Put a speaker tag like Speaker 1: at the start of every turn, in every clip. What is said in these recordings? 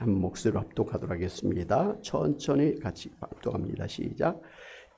Speaker 1: 한 목소리로 합독하도록 하겠습니다. 천천히 같이 합독합니다. 시작.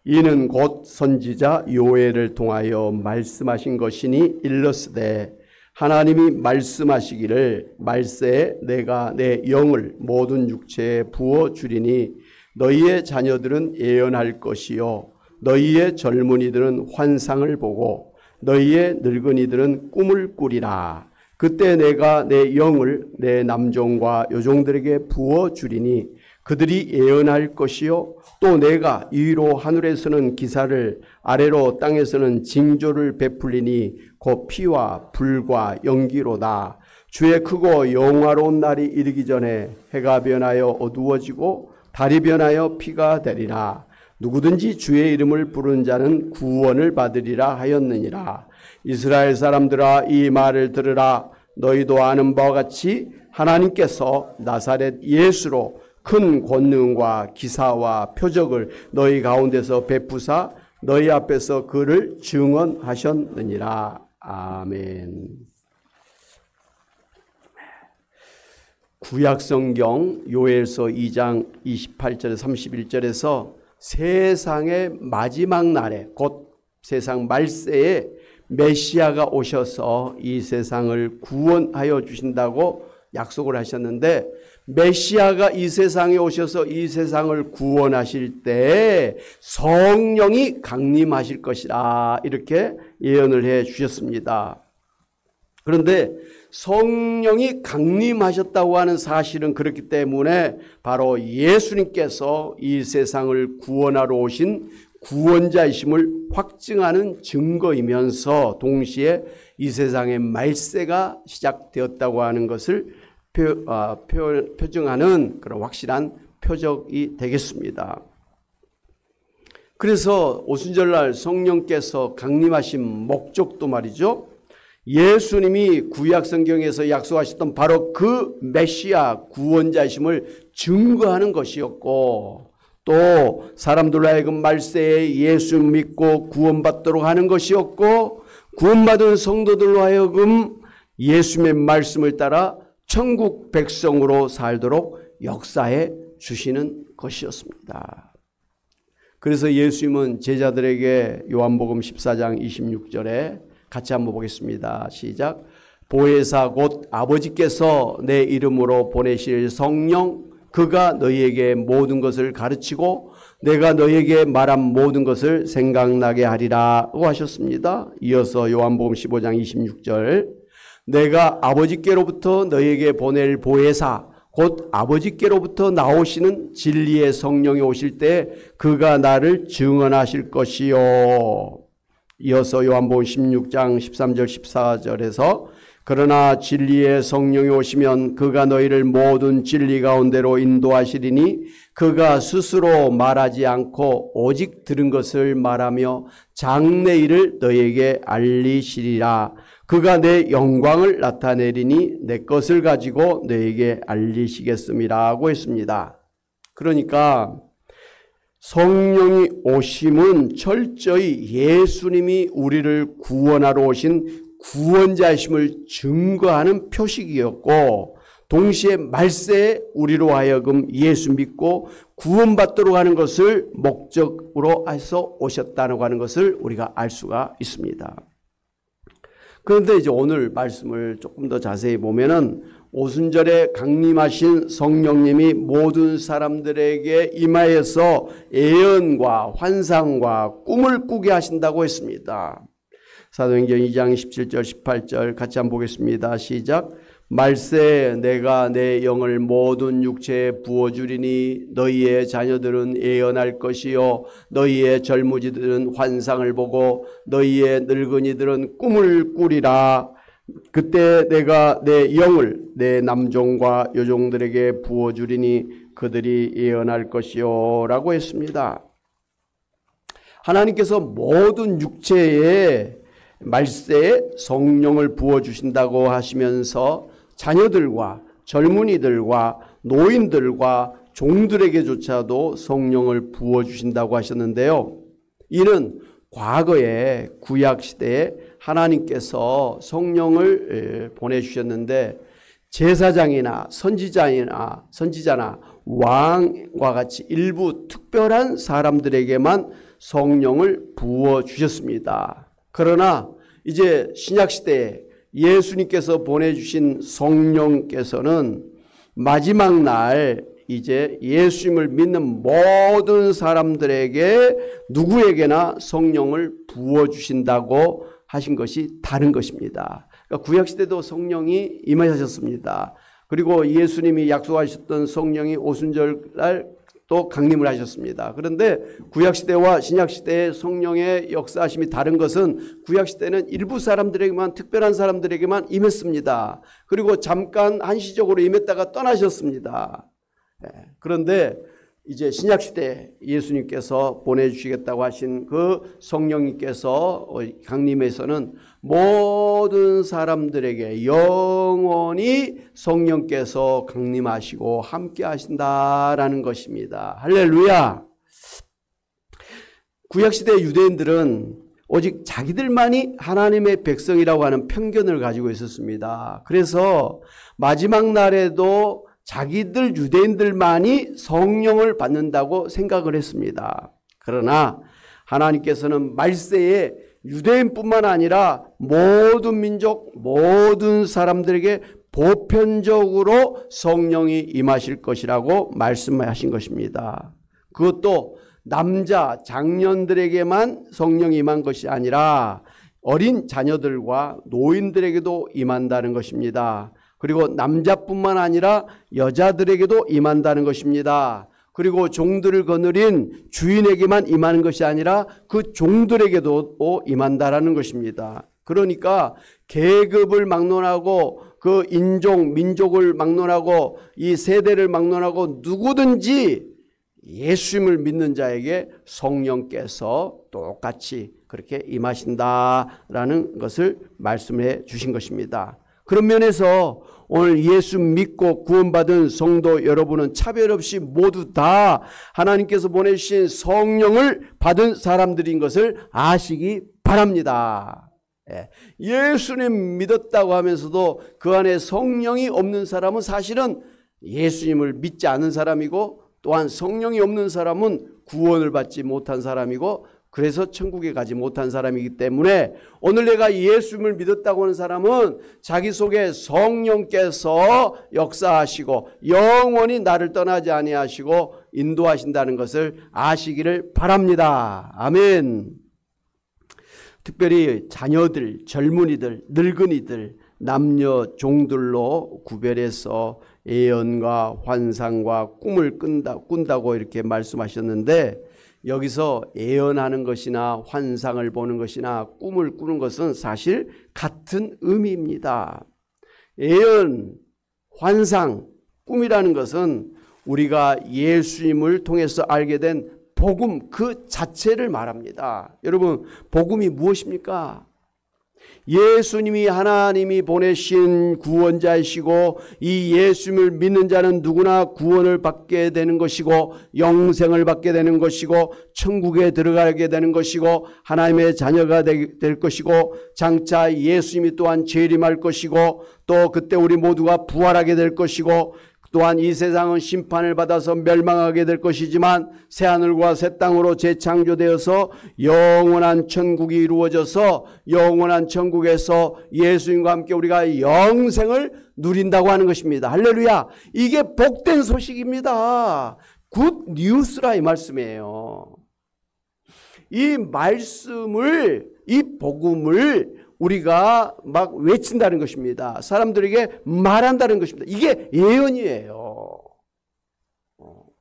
Speaker 1: 이는 곧 선지자 요엘을 통하여 말씀하신 것이니 일렀으되 하나님이 말씀하시기를 말세에 내가 내 영을 모든 육체에 부어 주리니 너희의 자녀들은 예언할 것이요 너희의 젊은이들은 환상을 보고 너희의 늙은이들은 꿈을 꾸리라. 그때 내가 내 영을 내 남종과 여종들에게 부어 주리니 그들이 예언할 것이요 또 내가 위로 하늘에서는 기사를 아래로 땅에서는 징조를 베풀리니 곧 피와 불과 연기로다. 주의 크고 영화로운 날이 이르기 전에 해가 변하여 어두워지고 달이 변하여 피가 되리라. 누구든지 주의 이름을 부르는 자는 구원을 받으리라 하였느니라. 이스라엘 사람들아 이 말을 들으라. 너희도 아는 바와 같이 하나님께서 나사렛 예수로 큰 권능과 기사와 표적을 너희 가운데서 베푸사 너희 앞에서 그를 증언하셨느니라. 아멘. 구약성경 요엘서 2장 28절 31절에서 세상의 마지막 날에 곧 세상 말세에 메시아가 오셔서 이 세상을 구원하여 주신다고 약속을 하셨는데 메시아가 이 세상에 오셔서 이 세상을 구원하실 때 성령이 강림하실 것이라 이렇게 예언을 해 주셨습니다. 그런데 성령이 강림하셨다고 하는 사실은 그렇기 때문에 바로 예수님께서 이 세상을 구원하러 오신 구원자이심을 확증하는 증거이면서 동시에 이 세상의 말세가 시작되었다고 하는 것을 표증하는 그런 확실한 표적이 되겠습니다. 그래서 오순절날 성령께서 강림하신 목적도 말이죠. 예수님이 구약성경에서 약속하셨던 바로 그 메시아 구원자이심을 증거하는 것이었고 또 사람들로 하여금 말세에 예수 믿고 구원받도록 하는 것이었고 구원받은 성도들로 하여금 예수님의 말씀을 따라 천국 백성으로 살도록 역사해 주시는 것이었습니다. 그래서 예수님은 제자들에게 요한복음 14장 26절에 같이 한번 보겠습니다. 시작. 보혜사 곧 아버지께서 내 이름으로 보내실 성령 그가 너희에게 모든 것을 가르치고 내가 너희에게 말한 모든 것을 생각나게 하리라고 하셨습니다. 이어서 요한복음 15장 26절 내가 아버지께로부터 너희에게 보낼 보혜사 곧 아버지께로부터 나오시는 진리의 성령이 오실 때 그가 나를 증언하실 것이요. 이어서 요한복음 16장 13절 14절에서 그러나 진리의 성령이 오시면 그가 너희를 모든 진리 가운데로 인도하시리니 그가 스스로 말하지 않고 오직 들은 것을 말하며 장래 일을 너희에게 알리시리라. 그가 내 영광을 나타내리니 내 것을 가지고 너희에게 알리시겠음이라고 했습니다. 그러니까 성령이 오심은 철저히 예수님이 우리를 구원하러 오신 구원자이심을 증거하는 표식이었고 동시에 말세에 우리로 하여금 예수 믿고 구원받도록 하는 것을 목적으로 해서 오셨다고 하는 것을 우리가 알 수가 있습니다. 그런데 이제 오늘 말씀을 조금 더 자세히 보면은 오순절에 강림하신 성령님이 모든 사람들에게 임하여서 예언과 환상과 꿈을 꾸게 하신다고 했습니다. 사도행전 2장 17절 18절 같이 한번 보겠습니다. 시작. 말세에 내가 내 영을 모든 육체에 부어주리니 너희의 자녀들은 예언할 것이요 너희의 젊은이들은 환상을 보고 너희의 늙은이들은 꿈을 꾸리라. 그때 내가 내 영을 내 남종과 여종들에게 부어주리니 그들이 예언할 것이요 라고 했습니다. 하나님께서 모든 육체에 말세에 성령을 부어주신다고 하시면서 자녀들과 젊은이들과 노인들과 종들에게조차도 성령을 부어주신다고 하셨는데요. 이는 과거에 구약시대에 하나님께서 성령을 보내주셨는데 제사장이나 선지자나 왕과 같이 일부 특별한 사람들에게만 성령을 부어 주셨습니다. 그러나 이제 신약시대에 예수님께서 보내주신 성령께서는 마지막 날 이제 예수님을 믿는 모든 사람들에게 누구에게나 성령을 부어주신다고 하신 것이 다른 것입니다. 그러니까 구약시대도 성령이 임하셨습니다. 그리고 예수님이 약속하셨던 성령이 오순절날 또 강림을 하셨습니다. 그런데 구약시대와 신약시대의 성령의 역사하심이 다른 것은 구약시대는 일부 사람들에게만, 특별한 사람들에게만 임했습니다. 그리고 잠깐 한시적으로 임했다가 떠나셨습니다. 그런데 이제 신약시대에 예수님께서 보내주시겠다고 하신 그 성령님께서 강림에서는 모든 사람들에게 영원히 성령께서 강림하시고 함께 하신다라는 것입니다. 할렐루야. 구약시대 유대인들은 오직 자기들만이 하나님의 백성이라고 하는 편견을 가지고 있었습니다. 그래서 마지막 날에도 자기들 유대인들만이 성령을 받는다고 생각을 했습니다. 그러나 하나님께서는 말세에 유대인뿐만 아니라 모든 민족, 모든 사람들에게 보편적으로 성령이 임하실 것이라고 말씀하신 것입니다. 그것도 남자 장년들에게만 성령이 임한 것이 아니라 어린 자녀들과 노인들에게도 임한다는 것입니다. 그리고 남자뿐만 아니라 여자들에게도 임한다는 것입니다. 그리고 종들을 거느린 주인에게만 임하는 것이 아니라 그 종들에게도 임한다라는 것입니다. 그러니까 계급을 막론하고 그 인종, 민족을 막론하고 이 세대를 막론하고 누구든지 예수님을 믿는 자에게 성령께서 똑같이 그렇게 임하신다라는 것을 말씀해 주신 것입니다. 그런 면에서 오늘 예수 믿고 구원받은 성도 여러분은 차별 없이 모두 다 하나님께서 보내주신 성령을 받은 사람들인 것을 아시기 바랍니다. 예수님 믿었다고 하면서도 그 안에 성령이 없는 사람은 사실은 예수님을 믿지 않은 사람이고, 또한 성령이 없는 사람은 구원을 받지 못한 사람이고, 그래서 천국에 가지 못한 사람이기 때문에 오늘 내가 예수님을 믿었다고 하는 사람은 자기 속에 성령께서 역사하시고 영원히 나를 떠나지 아니하시고 인도하신다는 것을 아시기를 바랍니다. 아멘. 특별히 자녀들, 젊은이들, 늙은이들, 남녀 종들로 구별해서 예언과 환상과 꿈을 꾼다고 이렇게 말씀하셨는데, 여기서 예언하는 것이나 환상을 보는 것이나 꿈을 꾸는 것은 사실 같은 의미입니다. 예언, 환상, 꿈이라는 것은 우리가 예수님을 통해서 알게 된 복음 그 자체를 말합니다. 여러분, 복음이 무엇입니까? 예수님이 하나님이 보내신 구원자이시고 이 예수님을 믿는 자는 누구나 구원을 받게 되는 것이고 영생을 받게 되는 것이고 천국에 들어가게 되는 것이고 하나님의 자녀가 될 것이고 장차 예수님이 또한 재림할 것이고 또 그때 우리 모두가 부활하게 될 것이고 또한 이 세상은 심판을 받아서 멸망하게 될 것이지만 새하늘과 새 땅으로 재창조되어서 영원한 천국이 이루어져서 영원한 천국에서 예수님과 함께 우리가 영생을 누린다고 하는 것입니다. 할렐루야. 이게 복된 소식입니다. 굿 뉴스라 이 말씀이에요. 이 말씀을, 이 복음을 우리가 막 외친다는 것입니다. 사람들에게 말한다는 것입니다. 이게 예언이에요.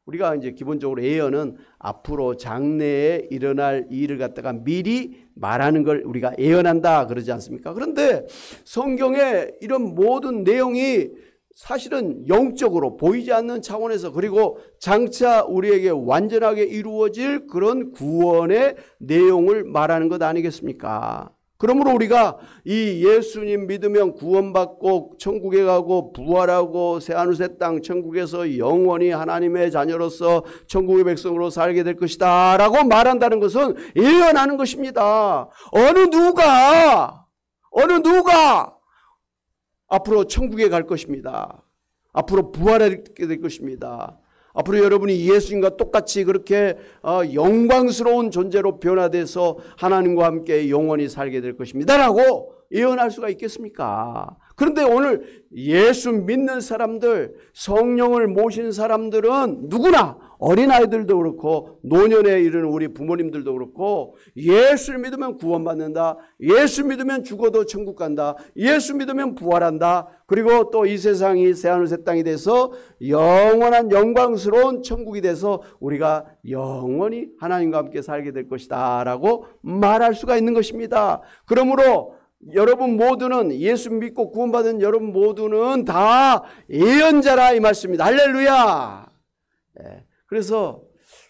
Speaker 1: 우리가 이제 기본적으로 예언은 앞으로 장래에 일어날 일을 갖다가 미리 말하는 걸 우리가 예언한다 그러지 않습니까? 그런데 성경에 이런 모든 내용이 사실은 영적으로 보이지 않는 차원에서, 그리고 장차 우리에게 완전하게 이루어질 그런 구원의 내용을 말하는 것 아니겠습니까? 그러므로 우리가 이 예수님 믿으면 구원받고 천국에 가고 부활하고 새하늘 새 땅 천국에서 영원히 하나님의 자녀로서 천국의 백성으로 살게 될 것이다 라고 말한다는 것은 예언하는 것입니다. 어느 누가 앞으로 천국에 갈 것입니다. 앞으로 부활하게 될 것입니다. 앞으로 여러분이 예수님과 똑같이 그렇게 영광스러운 존재로 변화돼서 하나님과 함께 영원히 살게 될 것입니다 라고 예언할 수가 있겠습니까? 그런데 오늘 예수 믿는 사람들, 성령을 모신 사람들은 누구나, 어린아이들도 그렇고 노년에 이르는 우리 부모님들도 그렇고, 예수를 믿으면 구원받는다, 예수 믿으면 죽어도 천국 간다, 예수 믿으면 부활한다, 그리고 또 이 세상이 새하늘 새 땅이 돼서 영원한 영광스러운 천국이 돼서 우리가 영원히 하나님과 함께 살게 될 것이다 라고 말할 수가 있는 것입니다. 그러므로 여러분 모두는, 예수 믿고 구원받은 여러분 모두는 다 예언자라 이 말씀입니다. 할렐루야. 그래서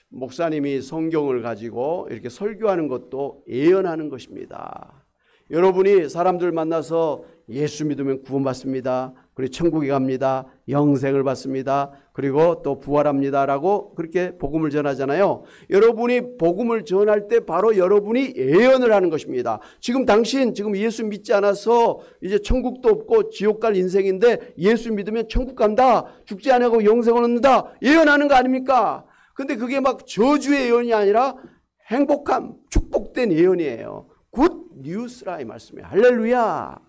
Speaker 1: 목사님이 성경을 가지고 이렇게 설교하는 것도 예언하는 것입니다. 여러분이 사람들 만나서 예수 믿으면 구원받습니다, 그리고 천국에 갑니다, 영생을 받습니다, 그리고 또 부활합니다 라고 그렇게 복음을 전하잖아요. 여러분이 복음을 전할 때 바로 여러분이 예언을 하는 것입니다. 지금 당신 지금 예수 믿지 않아서 이제 천국도 없고 지옥 갈 인생인데 예수 믿으면 천국 간다, 죽지 않고 영생을 얻는다 예언하는 거 아닙니까? 근데 그게 막 저주의 예언이 아니라 행복한 축복된 예언이에요. 굿 뉴스라 이 말씀이에요. 할렐루야.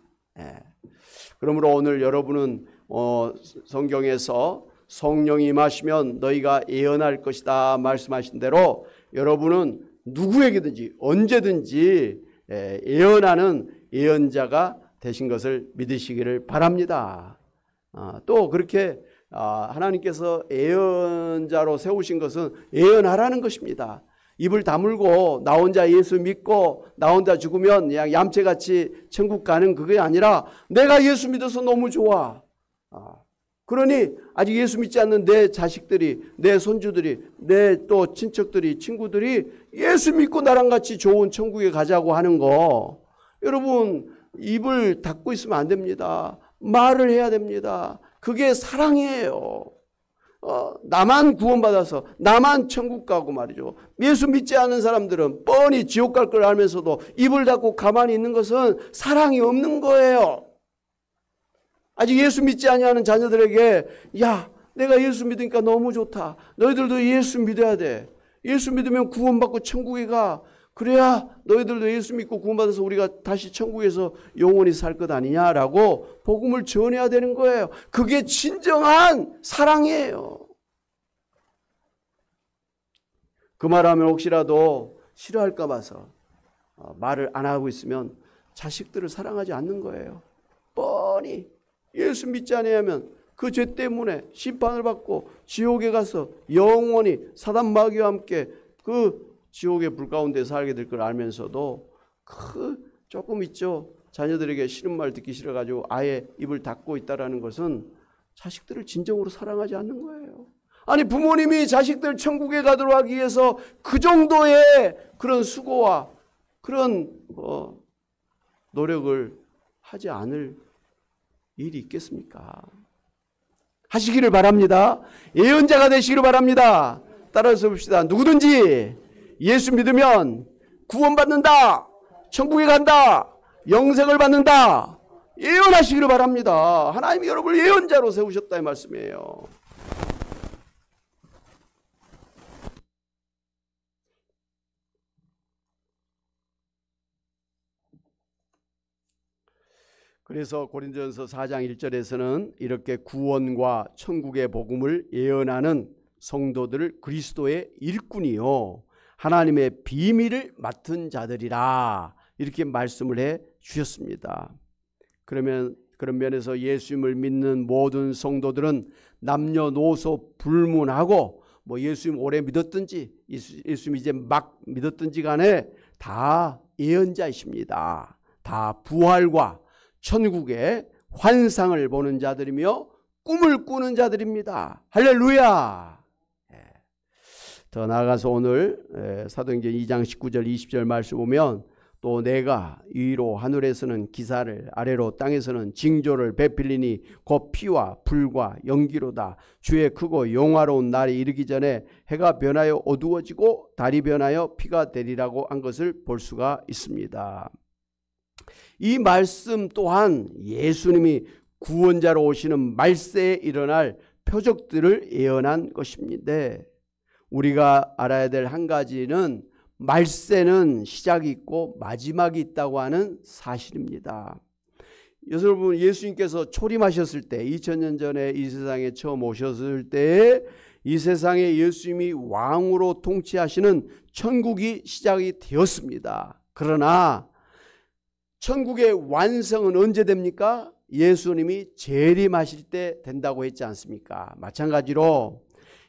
Speaker 1: 그러므로 오늘 여러분은 성경에서 성령이 임하시면 너희가 예언할 것이다 말씀하신 대로 여러분은 누구에게든지 언제든지 예언하는 예언자가 되신 것을 믿으시기를 바랍니다. 또 그렇게 하나님께서 예언자로 세우신 것은 예언하라는 것입니다. 입을 다물고 나 혼자 예수 믿고 나 혼자 죽으면 그냥 얌체같이 천국 가는 그게 아니라 내가 예수 믿어서 너무 좋아. 그러니 아직 예수 믿지 않는 내 자식들이, 내 손주들이, 내 또 친척들이, 친구들이 예수 믿고 나랑 같이 좋은 천국에 가자고 하는 거, 여러분 입을 닫고 있으면 안 됩니다. 말을 해야 됩니다. 그게 사랑이에요. 나만 구원받아서 나만 천국 가고 말이죠. 예수 믿지 않은 사람들은 뻔히 지옥 갈 걸 알면서도 입을 닫고 가만히 있는 것은 사랑이 없는 거예요. 아직 예수 믿지 아니하는 자녀들에게 야, 내가 예수 믿으니까 너무 좋다, 너희들도 예수 믿어야 돼, 예수 믿으면 구원받고 천국에 가, 그래야 너희들도 예수 믿고 구원받아서 우리가 다시 천국에서 영원히 살 것 아니냐라고 복음을 전해야 되는 거예요. 그게 진정한 사랑이에요. 그 말하면 혹시라도 싫어할까 봐서 말을 안 하고 있으면 자식들을 사랑하지 않는 거예요. 뻔히 예수 믿지 않으면 그 죄 때문에 심판을 받고 지옥에 가서 영원히 사단 마귀와 함께 그 지옥의 불 가운데 살게 될 걸 알면서도 조금 있죠. 자녀들에게 싫은 말 듣기 싫어가지고 아예 입을 닫고 있다라는 것은 자식들을 진정으로 사랑하지 않는 거예요. 아니 부모님이 자식들 천국에 가도록 하기 위해서 그 정도의 그런 수고와 그런 노력을 하지 않을 일이 있겠습니까? 하시기를 바랍니다. 예언자가 되시기를 바랍니다. 따라서 봅시다. 누구든지 예수 믿으면 구원받는다, 천국에 간다, 영생을 받는다 예언하시기를 바랍니다. 하나님이 여러분을 예언자로 세우셨다 이 말씀이에요. 그래서 고린도전서 4장 1절에서는 이렇게 구원과 천국의 복음을 예언하는 성도들을 그리스도의 일꾼이요 하나님의 비밀을 맡은 자들이라 이렇게 말씀을 해 주셨습니다. 그러면 그런 면에서 예수님을 믿는 모든 성도들은 남녀노소 불문하고 예수님 오래 믿었든지 예수님 이제 막 믿었든지 간에 다 예언자이십니다. 다 부활과 천국의 환상을 보는 자들이며 꿈을 꾸는 자들입니다. 할렐루야. 더 나아가서 오늘 사도행전 2장 19절 20절 말씀 보면 또 내가 위로 하늘에서는 기사를 아래로 땅에서는 징조를 베풀리니 곧 피와 불과 연기로다. 주의 크고 영화로운 날이 이르기 전에 해가 변하여 어두워지고 달이 변하여 피가 되리라고 한 것을 볼 수가 있습니다. 이 말씀 또한 예수님이 구원자로 오시는 말세에 일어날 표적들을 예언한 것입니다. 우리가 알아야 될 한 가지는 말세는 시작이 있고 마지막이 있다고 하는 사실입니다. 여러분, 예수님께서 초림하셨을 때 2000년 전에 이 세상에 처음 오셨을 때 이 세상에 예수님이 왕으로 통치하시는 천국이 시작이 되었습니다. 그러나 천국의 완성은 언제 됩니까? 예수님이 재림하실 때 된다고 했지 않습니까? 마찬가지로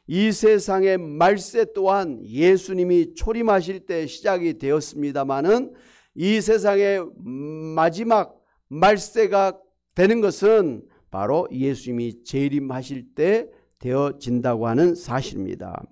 Speaker 1: 이 세상의 말세 또한 예수님이 초림하실 때 시작이 되었습니다마는 이 세상의 마지막 말세가 되는 것은 바로 예수님이 재림하실 때 되어진다고 하는 사실입니다.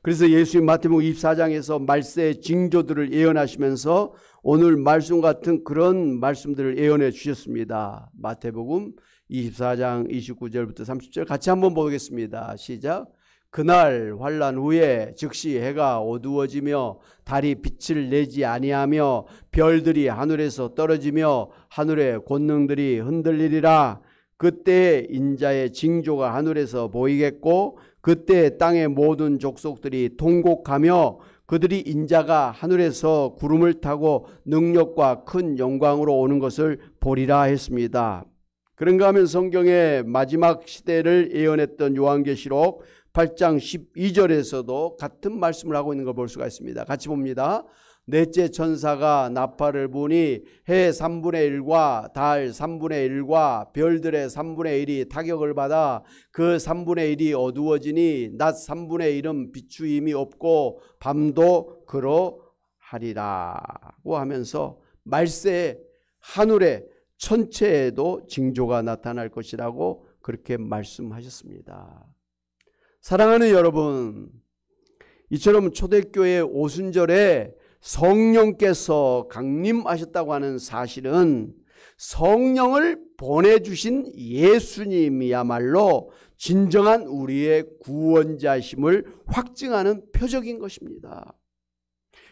Speaker 1: 그래서 예수님 마태복음 24장에서 말세의 징조들을 예언하시면서 오늘 말씀 같은 그런 말씀들을 예언해 주셨습니다. 마태복음 24장 29절부터 30절 같이 한번 보겠습니다. 시작. 그날 환난 후에 즉시 해가 어두워지며 달이 빛을 내지 아니하며 별들이 하늘에서 떨어지며 하늘의 권능들이 흔들리리라. 그때 인자의 징조가 하늘에서 보이겠고 그때 땅의 모든 족속들이 통곡하며 그들이 인자가 하늘에서 구름을 타고 능력과 큰 영광으로 오는 것을 보리라 했습니다. 그런가 하면 성경의 마지막 시대를 예언했던 요한계시록 8장 12절에서도 같은 말씀을 하고 있는 걸 볼 수가 있습니다. 같이 봅니다. 넷째 천사가 나팔을 부니 해 3분의 1과 달 3분의 1과 별들의 3분의 1이 타격을 받아 그 3분의 1이 어두워지니 낮 3분의 1은 비추임이 없고 밤도 그러하리라고 하면서 말세에 하늘의 천체에도 징조가 나타날 것이라고 그렇게 말씀하셨습니다. 사랑하는 여러분, 이처럼 초대교회 오순절에 성령께서 강림하셨다고 하는 사실은 성령을 보내주신 예수님이야말로 진정한 우리의 구원자심을 확증하는 표적인 것입니다.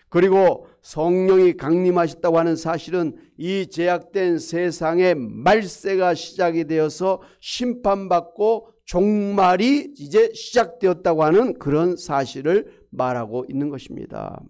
Speaker 1: 그리고 성령이 강림하셨다고 하는 사실은 이 제약된 세상의 말세가 시작이 되어서 심판받고 종말이 이제 시작되었다고 하는 그런 사실을 말하고 있는 것입니다.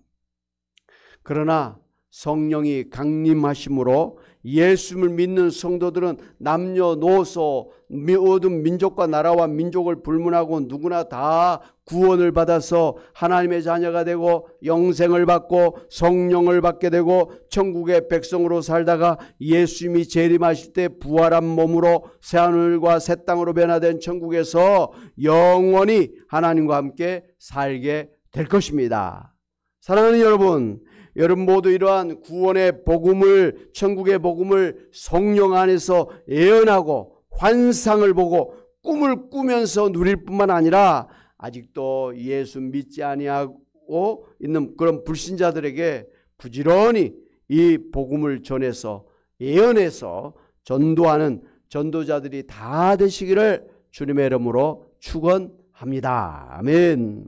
Speaker 1: 그러나 성령이 강림하심으로 예수를 믿는 성도들은 남녀노소 모든 민족과 나라와 민족을 불문하고 누구나 다 구원을 받아서 하나님의 자녀가 되고 영생을 받고 성령을 받게 되고 천국의 백성으로 살다가 예수님이 재림하실 때 부활한 몸으로 새하늘과 새 땅으로 변화된 천국에서 영원히 하나님과 함께 살게 될 것입니다. 사랑하는 여러분, 여러분 모두 이러한 구원의 복음을, 천국의 복음을 성령 안에서 예언하고 환상을 보고 꿈을 꾸면서 누릴 뿐만 아니라 아직도 예수 믿지 아니하고 있는 그런 불신자들에게 부지런히 이 복음을 전해서 예언해서 전도하는 전도자들이 다 되시기를 주님의 이름으로 축원합니다. 아멘.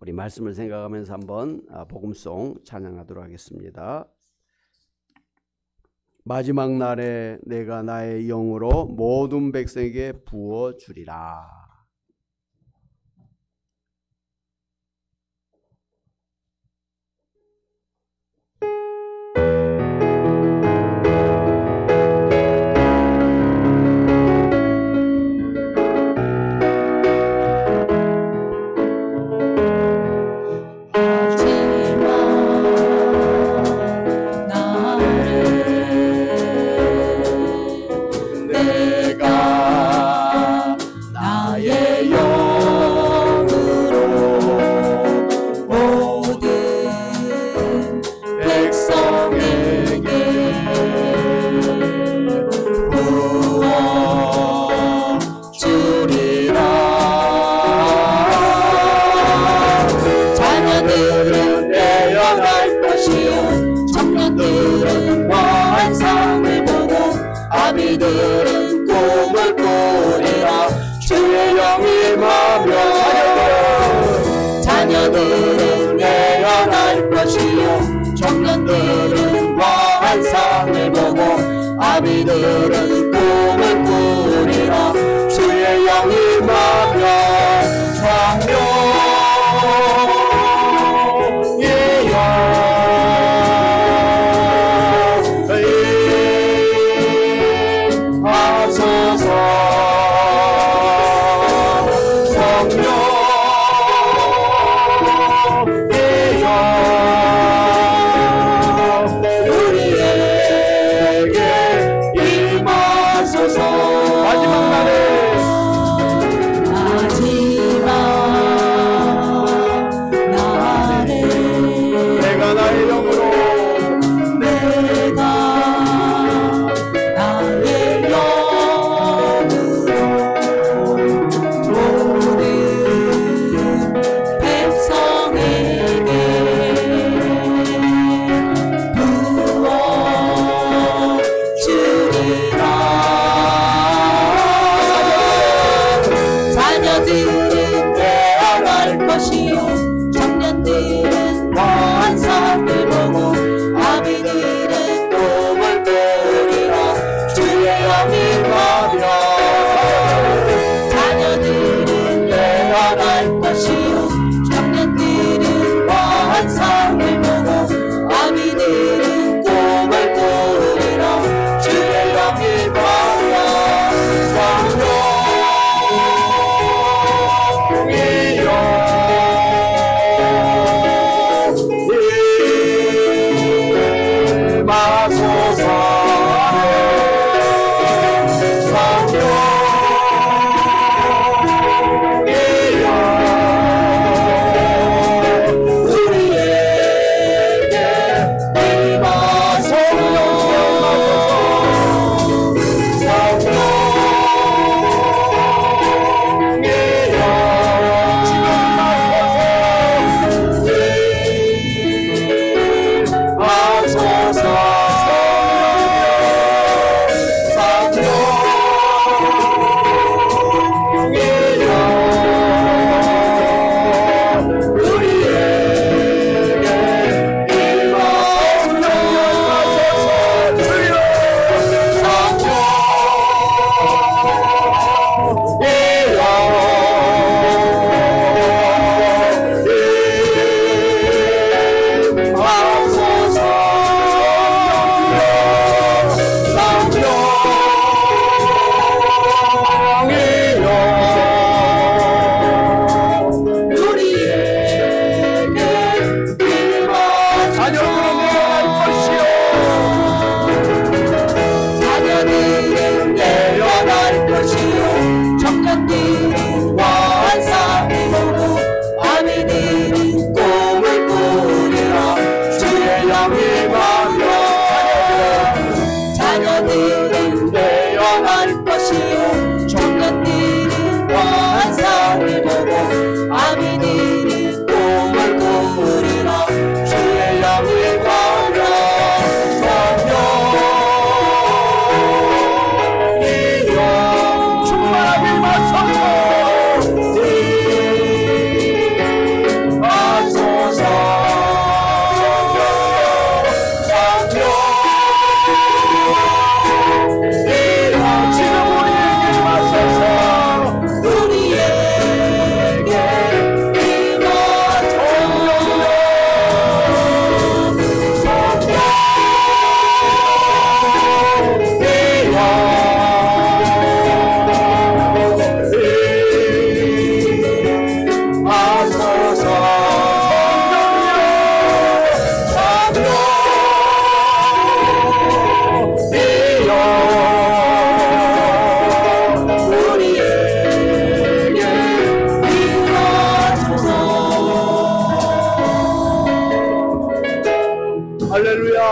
Speaker 1: 우리 말씀을 생각하면서 한번 복음송 찬양하도록 하겠습니다. 마지막 날에 내가 나의 영으로 모든 백성에게 부어주리라.